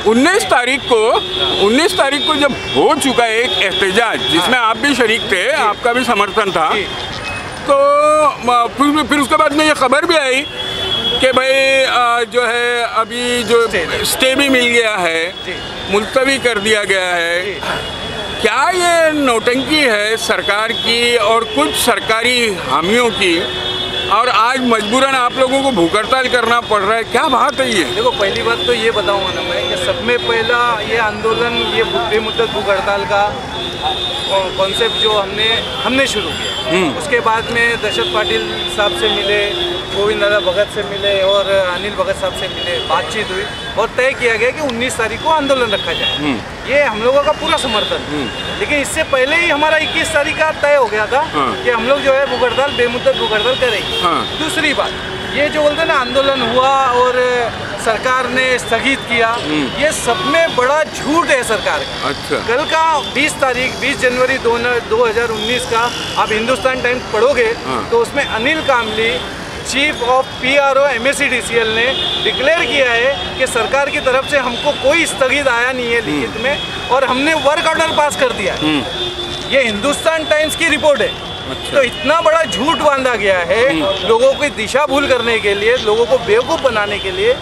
19 तारीख को जब हो चुका है एक एहतजाज जिसमें आप भी शरीक थे, आपका भी समर्थन था, तो फिर उसके बाद में ये खबर भी आई कि भाई जो है अभी जो स्टे भी मिल गया है, मुलतवी कर दिया गया है। क्या ये नौटंकी है सरकार की और कुछ सरकारी हामियों की, और आज मजबूरन आप लोगों को भूख हड़ताल करना पड़ रहा है? क्या बात है ये? देखो, पहली बात तो ये बताऊंगा ना मैं कि सब में पहला ये आंदोलन, ये बेमुद्दत भूख हड़ताल का कॉन्सेप्ट जो हमने शुरू किया, उसके बाद में दशरथ पाटिल साहब से मिले, गोविंद दादा भगत से मिले और अनिल भगत साहब से मिले, बातचीत हुई और तय किया गया कि 19 तारीख को आंदोलन रखा जाए। ये हम लोगों का पूरा समर्थन। लेकिन इससे पहले ही हमारा 21 तारीख का तय हो गया था कि हम लोग जो है भूख हड़ताल, बेमुद्दत भूख हड़ताल करेंगे। दूसरी बात, ये जो बोलते हैं ना आंदोलन हुआ और सरकार ने स्थगित किया, ये सब में बड़ा झूठ है सरकार का। अच्छा। कल का 20 जनवरी 2019 का आप हिंदुस्तान टाइम्स पढ़ोगे तो उसमें अनिल कामली, चीफ ऑफ PRO MSCDCL ने डिक्लेयर किया है कि सरकार की तरफ से हमको कोई स्थगित आया नहीं है लिखित में, और हमने वर्क ऑर्डर पास कर दिया है। ये हिंदुस्तान टाइम्स की रिपोर्ट है। अच्छा। तो इतना बड़ा झूठ बांधा गया है लोगों की दिशा भूल करने के लिए, लोगों को बेवकूफ़ बनाने के लिए।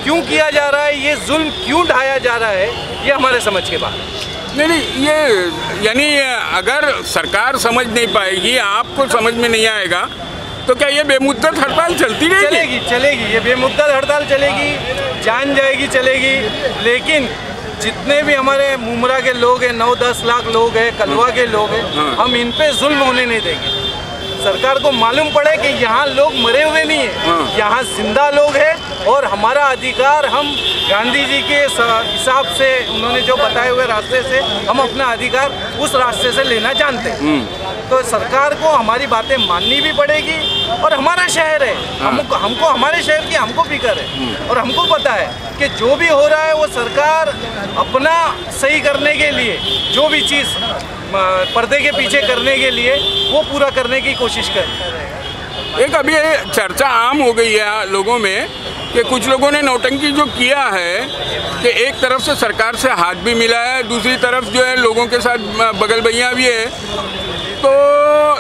क्यों किया जा रहा है, ये जुल्म क्यों ढाया जा रहा है, ये हमारे समझ के बाहर। नहीं, ये यानी अगर सरकार समझ नहीं पाएगी, आपको समझ में नहीं आएगा, तो क्या ये बेमुद्दत हड़ताल चलती रहेगी? चलेगी, ये बेमुद्दत हड़ताल चलेगी, जान जाएगी, चलेगी। लेकिन जितने भी हमारे मुमरा के लोग हैं, 9-10 लाख लोग हैं, कलवा के लोग हैं, हम इन पे जुल्म होने नहीं देंगे। सरकार को मालूम पड़े कि यहाँ लोग मरे हुए नहीं है, यहाँ जिंदा लोग हैं, और हमारा अधिकार हम गांधी जी के हिसाब से, उन्होंने जो बताए हुए रास्ते से, हम अपना अधिकार उस रास्ते से लेना जानते हैं। तो सरकार को हमारी बातें माननी भी पड़ेगी, और हमारा शहर है, हमको हमारे शहर की हमको फिक्र है, और हमको पता है कि जो भी हो रहा है वो सरकार अपना सही करने के लिए, जो भी चीज़ पर्दे के पीछे करने के लिए, वो पूरा करने की कोशिश करे। एक अभी चर्चा आम हो गई है लोगों में कि कुछ लोगों ने नौटंकी जो किया है कि एक तरफ से सरकार से हाथ भी मिला है, दूसरी तरफ जो है लोगों के साथ बगल भैया भी है, तो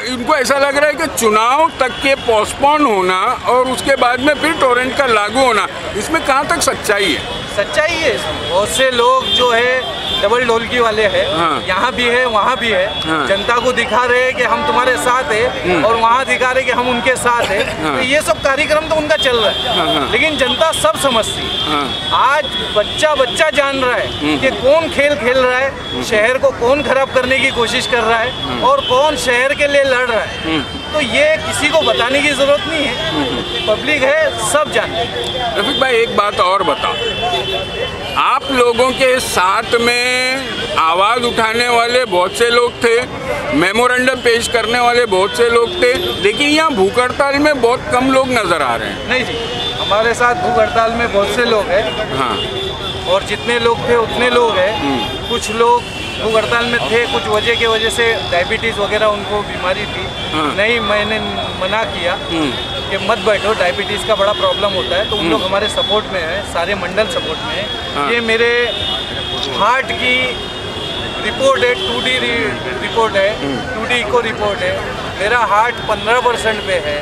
इनको ऐसा लग रहा है कि चुनाव तक के पोस्टपोन होना और उसके बाद में फिर टोरेंट का लागू होना, इसमें कहाँ तक सच्चाई है? सच्चाई है। बहुत से लोग जो है डबल ढोलकी वाले हैं, यहाँ भी है वहाँ भी है, जनता को दिखा रहे हैं कि हम तुम्हारे साथ है, और वहाँ दिखा रहे कि हम उनके साथ है। तो ये सब कार्यक्रम तो उनका चल रहा है, लेकिन जनता सब समझती है। आज बच्चा जान रहा है कि कौन खेल खेल रहा है, शहर को कौन खराब करने की कोशिश कर रहा है, और कौन शहर के लिए लड़ रहा है। तो ये किसी को बताने की जरूरत नहीं है, पब्लिक है, सब जानते हैं। रफीक भाई, एक बात और बताओ, आप लोगों के साथ में आवाज़ उठाने वाले बहुत से लोग थे, मेमोरेंडम पेश करने वाले बहुत से लोग थे, लेकिन यहाँ भूख हड़ताल में बहुत कम लोग नज़र आ रहे हैं। नहीं जी, हमारे साथ भूख हड़ताल में बहुत से लोग हैं। हाँ। और जितने लोग थे उतने लोग हैं। कुछ लोग भूख हड़ताल में थे, कुछ वजह की वजह से डायबिटीज़ वगैरह उनको बीमारी थी। नहीं, मैंने मना किया कि मत बैठो, डायबिटीज़ का बड़ा प्रॉब्लम होता है, तो उन लोग हमारे सपोर्ट में है, सारे मंडल सपोर्ट में है। ये मेरे हार्ट की रिपोर्ट है, 2D रिपोर्ट है, 2D इको रिपोर्ट है। मेरा हार्ट 15% पे है।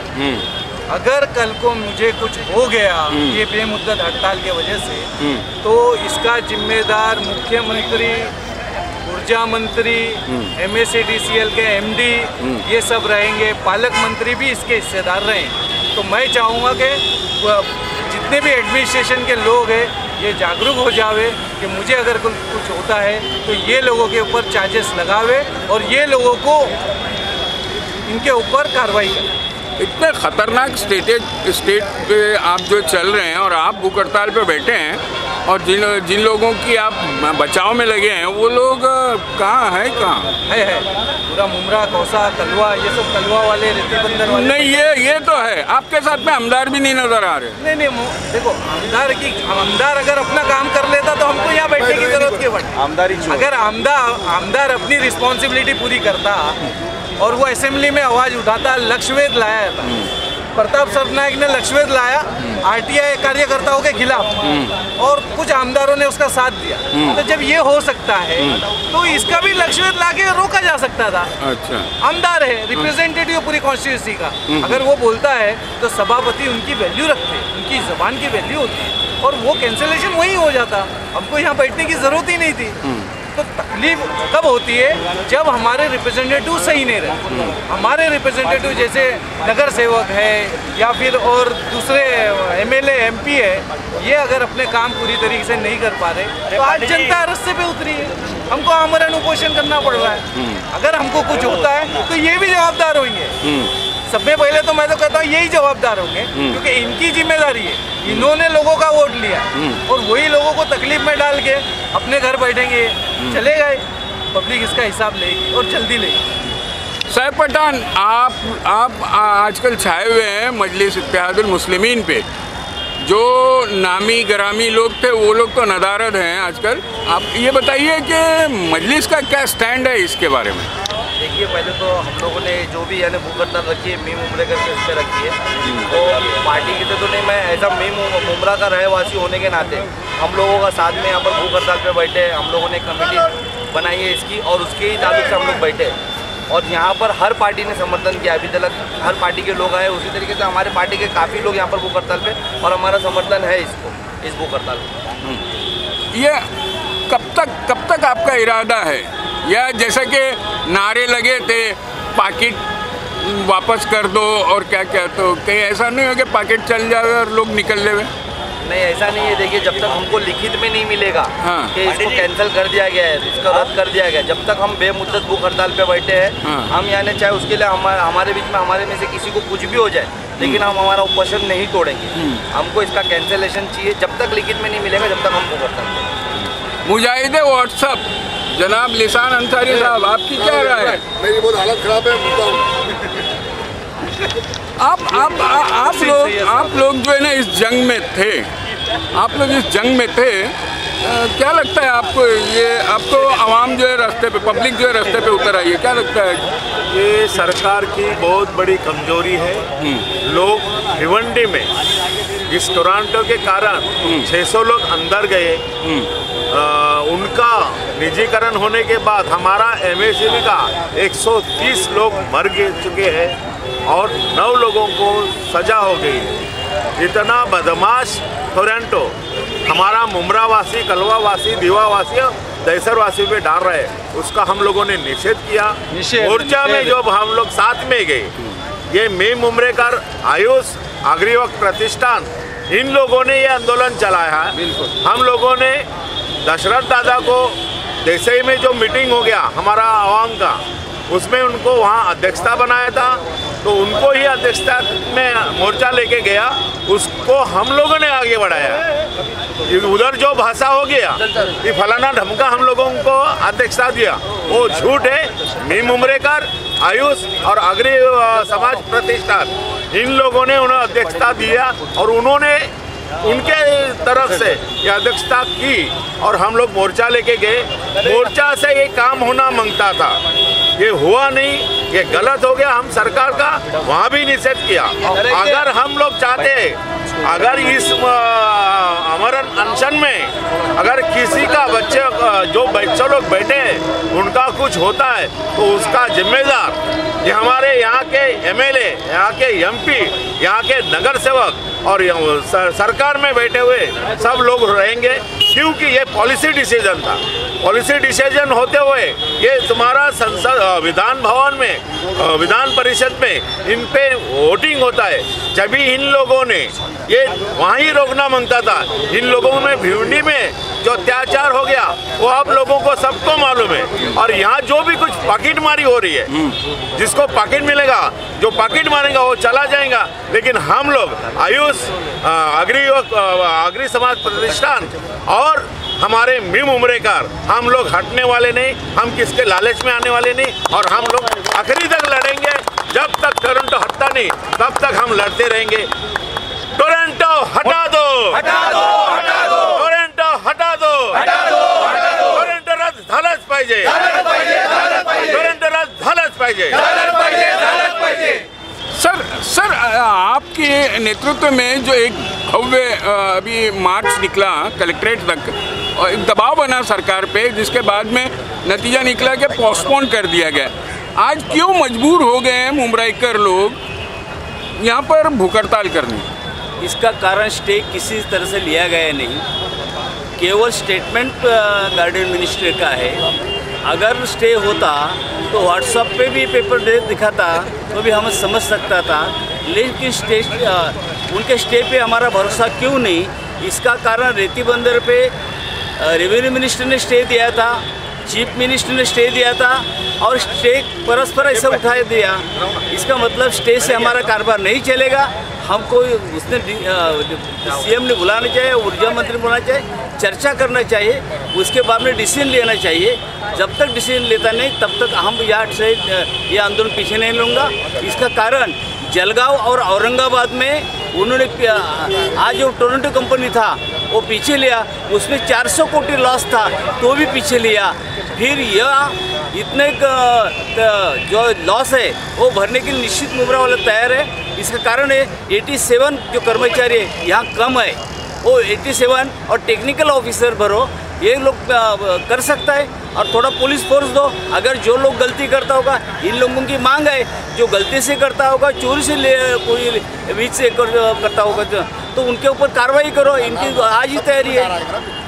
अगर कल को मुझे कुछ हो गया ये बेमुद्दत हड़ताल के वजह से, तो इसका जिम्मेदार मुख्यमंत्री, ऊर्जा मंत्री, MSCDCL के MD, ये सब रहेंगे, पालक मंत्री भी इसके हिस्सेदार रहेंगे। तो मैं चाहूँगा कि जितने भी एडमिनिस्ट्रेशन के लोग हैं ये जागरूक हो जावे कि मुझे अगर कुछ होता है तो ये लोगों के ऊपर चार्जेस लगावे और ये लोगों को इनके ऊपर कार्रवाई करें। इतने खतरनाक स्टेट पे आप जो चल रहे हैं और आप भूख हड़ताल पे बैठे हैं, और जिन लोगों की आप बचाव में लगे हैं वो लोग कहाँ है पूरा मुमरा, कौसा, कलवा, ये सब कलवा वाले, रेती बंदर वाले। नहीं, ये तो है। आपके साथ में आमदार भी नहीं नजर आ रहे। नहीं, देखो, आमदार अगर अपना काम कर लेता तो हमको यहाँ बैठने की जरूरत क्यों पड़ती? अगर आमदार अपनी रिस्पॉन्सिबिलिटी पूरी करता और वो असेंबली में आवाज़ उठाता, लक्ष्यवेध लाया था, प्रताप सरनायक ने लक्ष्यवेध लाया, आरटीआई कार्यकर्ताओं के खिलाफ और कुछ आमदारों ने उसका साथ दिया। तो जब ये हो सकता है तो इसका भी लक्ष्य लाके रोका जा सकता था। अच्छा, आमदार है, रिप्रेजेंटेटिव पूरी कॉन्स्टिट्यूंसी का, अगर वो बोलता है तो सभापति उनकी वैल्यू रखते हैं, उनकी जबान की वैल्यू होती है और वो कैंसिलेशन वही हो जाता, हमको यहाँ बैठने की जरूरत ही नहीं थी। तो तकलीफ कब होती है जब हमारे रिप्रेजेंटेटिव सही नहीं रहे। हमारे रिप्रेजेंटेटिव जैसे नगर सेवक है या फिर और दूसरे एमएलए एमपी है, ये अगर अपने काम पूरी तरीके से नहीं कर पा रहे तो आज जनता रास्ते पे उतरी है, हमको आमरण उपोषण करना पड़ रहा है। अगर हमको कुछ होता है तो ये भी जवाबदार होंगे। सबसे पहले तो मैं तो कहता हूँ यही जवाबदार होंगे, क्योंकि इनकी जिम्मेदारी है, इन्होंने लोगों का वोट लिया और वही लोगों को तकलीफ में डाल के अपने घर बैठेंगे, चले गए। पब्लिक इसका हिसाब लेगी और जल्दी लेगी। साहिब पठान, आप आजकल छाए हुए हैं मजलिस इत्तेहादुल मुस्लिमीन पे, जो नामी गरामी लोग थे वो लोग तो नदारद हैं आजकल। आप ये बताइए कि मजलिस का क्या स्टैंड है इसके बारे में? देखिए, पहले तो हम लोगों ने जो भी यानी भूख हड़ताल रखी है मीम उमरे करके उस पर रखी है, तो पार्टी की तो नहीं, मैं ऐसा मीम उमरा का रहवासी होने के नाते हम लोगों का साथ में यहाँ पर भूख हड़ताल पे बैठे हैं। हम लोगों ने कमेटी बनाई है इसकी और उसके ही ताल्लुक से हम लोग बैठे और यहाँ पर हर पार्टी ने समर्थन किया। अभी तक हर पार्टी के लोग आए, उसी तरीके से हमारे पार्टी के काफ़ी लोग यहाँ पर भूख हड़ताल पे और हमारा समर्थन है इसको, इस भूख हड़ताल को। ये कब तक आपका इरादा है? या जैसा कि नारे लगे थे पाकिट वापस कर दो और क्या क्या, तो कहीं ऐसा नहीं हो कि पाकिट चल जाए और लोग निकल ले? नहीं, ऐसा नहीं है। देखिए, जब तक हमको लिखित में नहीं मिलेगा कि इसको कैंसिल कर दिया गया है, इसका रद्द कर दिया गया, जब तक हम बेमुद्दत भूख हड़ताल पे बैठे हैं, हम यानी चाहे उसके लिए हमारे बीच में हमारे में से किसी को कुछ भी हो जाए, लेकिन हम हमारा उपोषण नहीं तोड़ेंगे। हमको इसका कैंसिलेशन चाहिए, जब तक लिखित में नहीं मिलेगा जब तक हम भूख हड़ताल करेंगे। मुजाहिदे व्हाट्सएप जनाब लिसान अंसारी साहब, आपकी क्या राय है? मेरी बहुत हालत खराब है। आप लोग जो है ना इस जंग में थे, आप लोग इस जंग में थे, क्या लगता है आपको? ये आपको आवाम जो है रास्ते पे, पब्लिक जो है रास्ते पे उतर आई है, क्या लगता है? ये सरकार की बहुत बड़ी कमजोरी है। लोग भिवंडी में इस टोरंटो के कारण 600 लोग अंदर गए, उनका निजीकरण होने के बाद हमारा एमएसएमई का 130 लोग मर चुके हैं और 9 लोगों को सजा हो गई है। इतना बदमाश टोरंटो हमारा मुमरावासी, कलवावासी, दीवावासी, दहसरवासी पे डाल रहे हैं, उसका हम लोगों ने निषेध किया। मोर्चा में जब हम लोग साथ में गए, ये मीम उमरेकर, आयुष, अग्रिवक प्रतिष्ठान, इन लोगों ने ये आंदोलन चलाया है। हम लोगों ने दशरथ दादा को देसाई में जो मीटिंग हो गया हमारा आवाम का, उसमें उनको वहाँ अध्यक्षता बनाया था, तो उनको ही अध्यक्षता में मोर्चा लेके गया, उसको हम लोगों ने आगे बढ़ाया। उधर जो भाषा हो गया कि फलाना ढमका हम लोगों को अध्यक्षता दिया, वो झूठ है। मीम उमरेकर, आयुष और अग्री समाज प्रतिष्ठान, इन लोगों ने उन्हें अध्यक्षता दिया और उन्होंने उनके तरफ से ये अध्यक्षता की और हम लोग मोर्चा लेके गए। मोर्चा से ये काम होना मांगता था, ये हुआ नहीं, ये गलत हो गया। हम सरकार का वहाँ भी निषेध किया। अगर हम लोग चाहते हैं, अगर इस आमरण अनशन में अगर किसी का बच्चे जो बच्चे लोग बैठे हैं उनका कुछ होता है तो उसका जिम्मेदार ये हमारे यहाँ के एमएलए, यहाँ के एमपी, यहाँ के नगर सेवक और सरकार में बैठे हुए सब लोग रहेंगे, क्योंकि ये पॉलिसी डिसीजन था। पॉलिसी डिसीजन होते हुए ये तुम्हारा संसद विधान भवन में, विधान परिषद में इन पे वोटिंग होता है। जब भी इन लोगों ने ये वहाँ ही रोकना मांगता था, इन लोगों में भिवंडी में जो अत्याचार हो गया वो आप लोगों को सबको मालूम है। और यहाँ जो भी कुछ पाकिट मारी हो रही है, जिसको पाकिट मिलेगा, जो पाकिट मारेगा वो चला जाएगा। लेकिन हम लोग आयुष, अग्री समाज प्रतिष्ठान और हमारे मीम उमरेकर, हम लोग हटने वाले नहीं, हम किसके लालच में आने वाले नहीं और हम लोग आखिरी तक लड़ेंगे। जब तक टोरंटो हटता नहीं तब तक हम लड़ते रहेंगे। टोरंटो हटा दो, हटा दो, हटा दो, टोरंटो हटा दो, हटा दो, हटा दो, टोरंटो रद्द झालंच पाहिजे, टोरंटो रद्द झालंच पाहिजे। सर आपके नेतृत्व में जो एक भव्य अभी मार्च निकला कलेक्ट्रेट तक और एक दबाव बना सरकार पे, जिसके बाद में नतीजा निकला कि पोस्टपोन कर दिया गया। आज क्यों मजबूर हो गए हैं मुंबईकर लोग यहाँ पर भूख हड़ताल करने? इसका कारण स्टे किसी तरह से लिया गया नहीं, केवल स्टेटमेंट गार्डन मिनिस्ट्री का है। अगर स्टे होता तो व्हाट्सएप पे भी पेपर दिखाता तो भी हम समझ सकता था, लेकिन उनके स्टे पे हमारा भरोसा क्यों नहीं? इसका कारण रेती बंदर पे रेवेन्यू मिनिस्टर ने स्टे दिया था, चीफ मिनिस्टर ने स्टे दिया था और स्टे परस्पर ऐसा उठा दिया। इसका मतलब स्टे से हमारा कारोबार नहीं चलेगा। हमको उसने सीएम ने बुलाना चाहिए, ऊर्जा मंत्री बुलाना चाहिए, चर्चा करना चाहिए, उसके बाद में डिसीजन लेना चाहिए। जब तक डिसीजन लेता नहीं तब तक हम यहाँ से ये आंदोलन पीछे नहीं लूँगा। इसका कारण जलगांव और औरंगाबाद में उन्होंने आज जो टोरंटो कंपनी था वो पीछे लिया, उसमें 400 कोटी लॉस था तो भी पीछे लिया। फिर यह इतने जो लॉस है वो भरने के लिए निश्चित मुबरा वाला तैयार है। इसका कारण है 87 जो कर्मचारी यहाँ कम है, वो 87 और टेक्निकल ऑफिसर भरो, ये लोग कर सकता है। और थोड़ा पुलिस फोर्स दो। अगर जो लोग गलती करता होगा, इन लोगों की मांग है, जो गलती से करता होगा, चोरी से कोई बीच से करता होगा तो उनके ऊपर कार्रवाई करो। इनकी आज ही तैयारी है।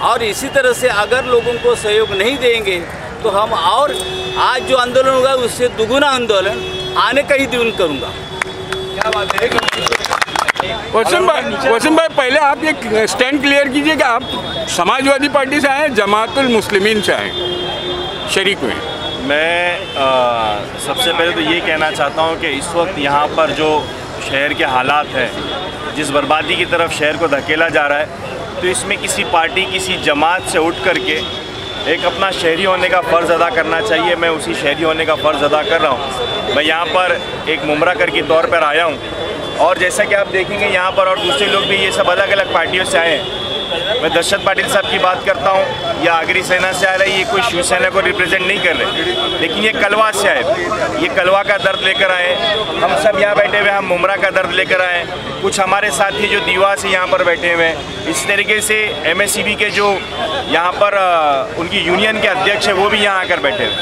और इसी तरह से अगर लोगों को सहयोग नहीं देंगे तो हम और आज जो आंदोलन होगा उससे दुगुना आंदोलन आने का ही दिन करूँगा। क्या बात है? वसीम भाई, पहले आप ये स्टैंड क्लियर कीजिए कि आप समाजवादी पार्टी से आए, जमातुल मुस्लिमीन से आए, शरीक हुए? मैं सबसे पहले तो ये कहना चाहता हूँ कि इस वक्त यहाँ पर जो शहर के हालात हैं, जिस बर्बादी की तरफ शहर को धकेला जा रहा है, तो इसमें किसी पार्टी किसी जमात से उठ करके एक अपना शहरी होने का फ़र्ज़ अदा करना चाहिए। मैं उसी शहरी होने का फ़र्ज़ अदा कर रहा हूँ। मैं यहाँ पर एक मुमराकर के तौर पर आया हूँ और जैसा कि आप देखेंगे यहाँ पर और दूसरे लोग भी ये सब अलग अलग पार्टियों से आए हैं। मैं दशरथ पाटिल साहब की बात करता हूँ, या आगरी सेना से आ रहे, ये कोई शिवसेना को रिप्रेजेंट नहीं कर रहे, लेकिन ये कलवा से आए, ये कलवा का दर्द लेकर आए। हम सब यहाँ बैठे हुए, हम मुमरा का दर्द लेकर आए। कुछ हमारे साथी जो दीवा से यहाँ पर बैठे हुए हैं, इस तरीके से MSCB के जो यहाँ पर उनकी यूनियन के अध्यक्ष है वो भी यहाँ आकर बैठे हुए।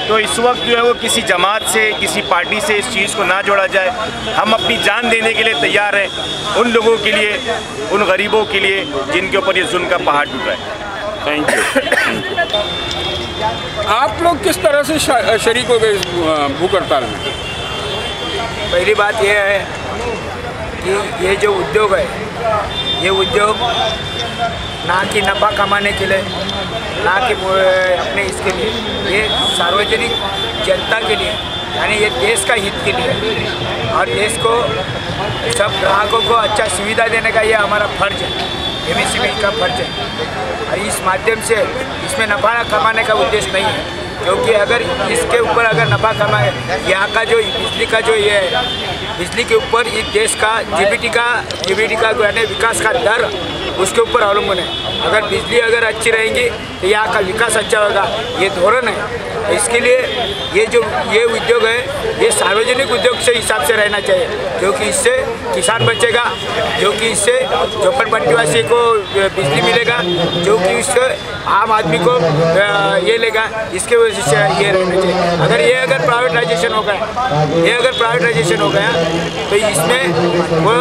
तो इस वक्त जो है वो किसी जमात से किसी पार्टी से इस चीज़ को ना जोड़ा जाए। हम अपनी जान देने के लिए तैयार हैं उन लोगों के लिए, उन गरीबों के लिए जिनके ऊपर ये जुल्म का पहाड़ टूट रहा है। Thank you. आप लोग किस तरह से शरीक हो गए इस भूख हड़ताल में? पहली बात यह है कि ये जो उद्योग है, ये उद्योग ना कि नफ़ा कमाने के लिए, ना कि अपने इसके लिए, ये सार्वजनिक जनता के लिए, यानी ये देश का हित के लिए और देश को सब ग्राहकों को अच्छा सुविधा देने का ये हमारा फर्ज है, MSCB का फर्ज है। और इस माध्यम से इसमें नफ़ा कमाने का उद्देश्य नहीं है, क्योंकि अगर इसके ऊपर अगर नफ़ा कमाए, यहाँ का जो बिजली का जो ये बिजली के ऊपर इस देश का GDP का यानी विकास का दर उसके ऊपर अवलंबन है। अगर बिजली अगर अच्छी रहेंगी तो यहाँ का विकास अच्छा होगा, ये धोरण है। इसके लिए ये उद्योग है, ये सार्वजनिक उद्योग से हिसाब से रहना चाहिए, क्योंकि इससे किसान बचेगा, जो कि इससे झोपड़पट्टीवासी को बिजली मिलेगा, जो कि इससे आम आदमी को ये लेगा। इसके वजह से ये रहना चाहिए। अगर प्राइवेटाइजेशन हो गया तो इसमें वो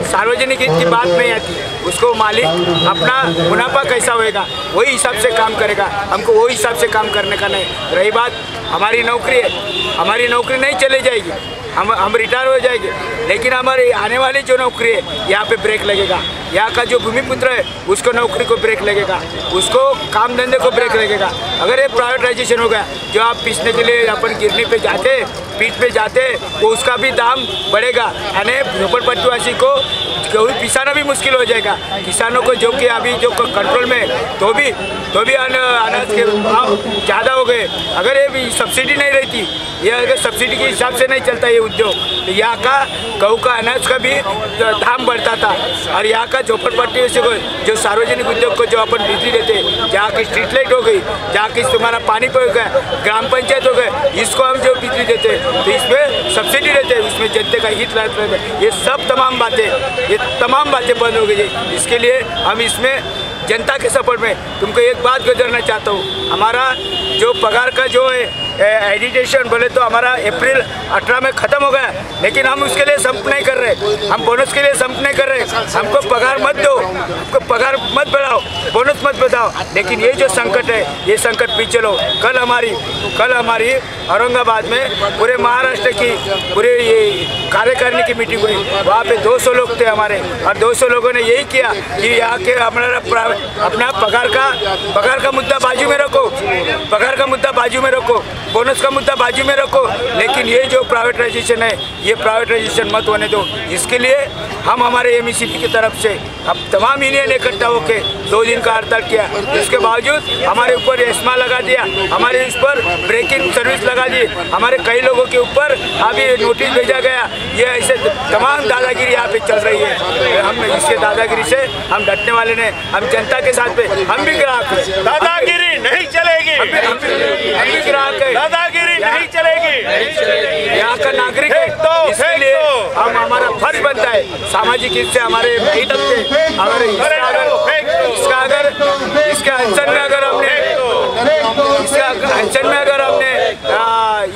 सार्वजनिक हित की बात नहीं आती, उसको मालिक अपना मुनाफा कैसा होएगा वही हिसाब से काम करेगा। हमको वही हिसाब से काम करने का नहीं। रही बात हमारी नौकरी है, हमारी नौकरी नहीं चली जाएगी, हम रिटायर हो जाएंगे, लेकिन हमारी आने वाली जो नौकरी है यहाँ पे ब्रेक लगेगा। यहाँ का जो भूमिपुत्र है उसको नौकरी को ब्रेक लगेगा, उसको काम धंधे को ब्रेक लगेगा। अगर ये प्राइवेटाइजेशन हो गया, जो आप पीसने के लिए अपन गिरनी पे जाते, पीठ पे जाते, तो उसका भी दाम बढ़ेगा, यानी झोपड़पट्टीवासी को कभी पिसाना भी मुश्किल हो जाएगा। किसानों को जो कि अभी जो कंट्रोल में तो भी अनाज के भाव ज़्यादा हो गए। अगर ये भी सब्सिडी नहीं रहती, ये अगर सब्सिडी के हिसाब से नहीं चलता ये उद्योग, तो यहाँ का गऊ का अनाज का भी दाम बढ़ता था। और यहाँ का झोपड़पट्टी से जो सार्वजनिक उद्योग को जो अपन बिजली देते, जहाँ की स्ट्रीट लाइट हो गई, जहाँ की तुम्हारा पानी हो गया, ग्राम पंचायत हो गए, इसको हम जो बिजली देते तो इसमें सब्सिडी देते हैं, इसमें जनता का हित रहता है। ये सब तमाम बातें बंद हो गई। इसके लिए हम इसमें जनता के सपोर्ट में तुमको एक बात गुजरना चाहता हूँ, हमारा जो पगार का जो है एडिटेशन बोले तो हमारा अप्रैल 18 में ख़त्म हो गया, लेकिन हम उसके लिए संप नहीं कर रहे, हम बोनस के लिए संप नहीं कर रहे। हमको पगार मत दो, हमको पगार मत बढ़ाओ, बोनस मत बढ़ाओ, लेकिन ये जो संकट है ये संकट पीछे लो। कल हमारी औरंगाबाद में पूरे महाराष्ट्र की पूरे ये कार्यकारिणी की मीटिंग हुई, वहाँ पे 200 लोग थे हमारे, और 200 लोगों ने यही किया कि यहाँ के अपना पगार का मुद्दा बाजू में रखो, पगार का मुद्दा बाजू में रखो, बोनस का मुद्दा बाजू में रखो, लेकिन ये जो प्राइवेटाइजेशन है ये प्राइवेटाइजेशन मत होने दो। इसके लिए हम हमारे एमईसीपी की तरफ से अब तमाम यूनियन इकट्ठा होकर 2 दिन का हड़ताल किया। इसके बावजूद हमारे ऊपर एस्मा लगा दिया, हमारे उस पर ब्रेकिंग सर्विस लगा दी, हमारे कई लोगों के ऊपर अभी नोटिस भेजा गया। ये ऐसे तमाम दादागिरी यहाँ पे चल रही है। हम इसके दादागिरी से हम डटने वाले नहीं, हम जनता के साथ पे हम भी ग्राहक हैं। दादागिरी नहीं चलेगी, हम भी ग्राहक हैं, दादागिरी नहीं चलेगी। यहाँ का नागरिक है, इसके लिए हम हमारा फर्ज बनता है सामाजिक हित से हमारे हित से अगर इसके अनशन में अगर हमने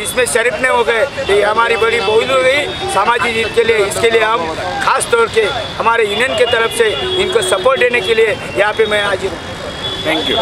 इसमें शरीफ नहीं हो गए तो ये हमारी बड़ी भूल हो गई सामाजिक हित के लिए। इसके लिए हम खास तौर के हमारे यूनियन की तरफ से इनको सपोर्ट देने के लिए यहाँ पे मैं हाजिर हूँ। Thank you.